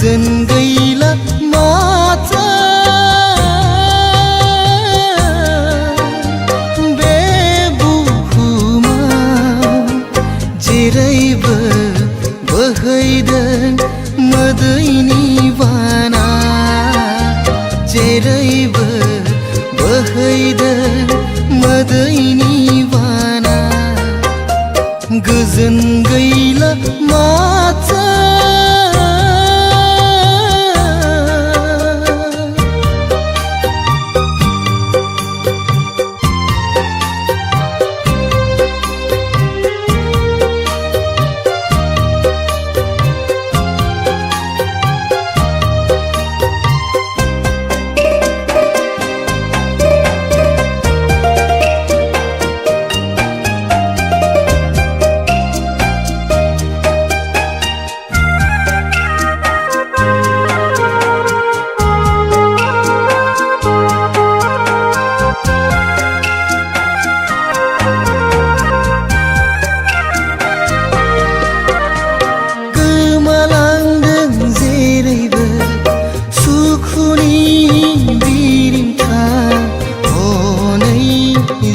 गोजोन गैला माथो बे बुहुमाव जेरैबो बोहैदों मोदैनि बाना जेरैबो बोहैदों मोदैनि बाना गोजोन गैला माथो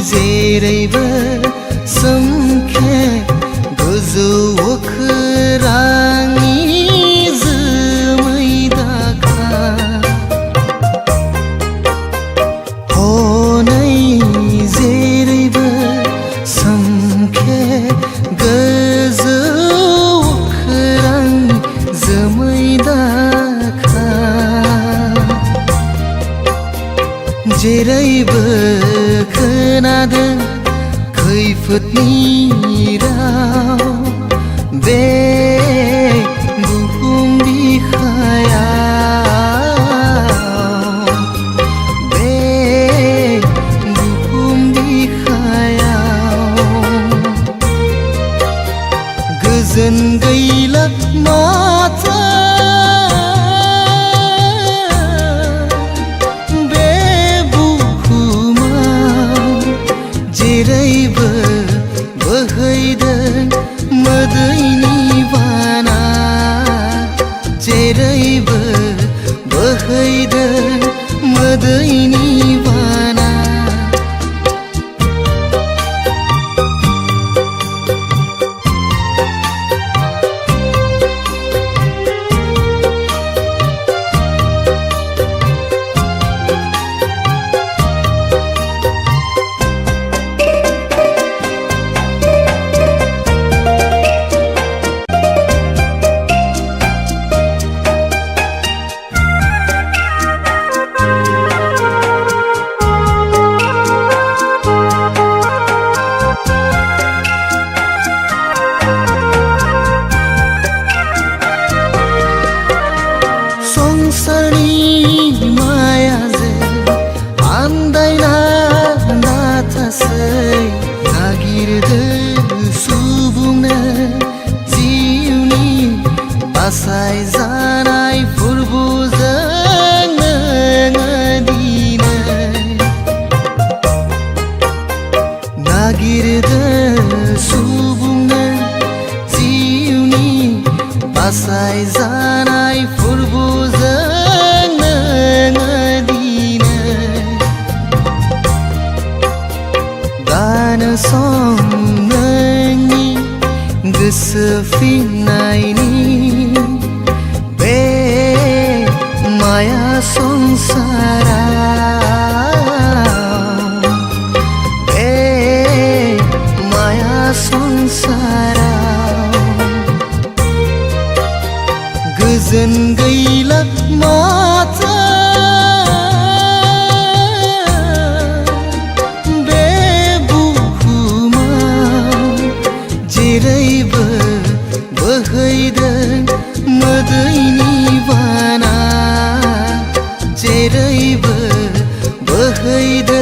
जेरैबो सोमखे गोजौ अख्रांनि जोमै दाखा हनै जेरैबो सोमखे गोजौ अख्रांनि जोमै दाखा जेरैबो खोनादों खैफोदनि राव बे बुहुम बिखायाव बे बुहुम बिखायाव गोजोन गैला माथो जेरैबो बोहैदों मोदैनि बाना जेरैबो बोहैदों मोदैनि बाना संसारनि मायाजों आन्दायना नाथासै नागिरदों सुबुंनो जिउनि बासायजानाय फोरबोजों नोङो दिनै नागिरदों सुबुंनो जिउनि बासायजानाय फोरबोजों नोङो दिनै दानो सम नोंनि गोसो फिननायनि बे माया संसाराव बे माया संसाराव गोजोन गैला माथो बे बुहुमाव जेरैबो बोहैदों मोदैनि बाना जेरैबो बोहैदों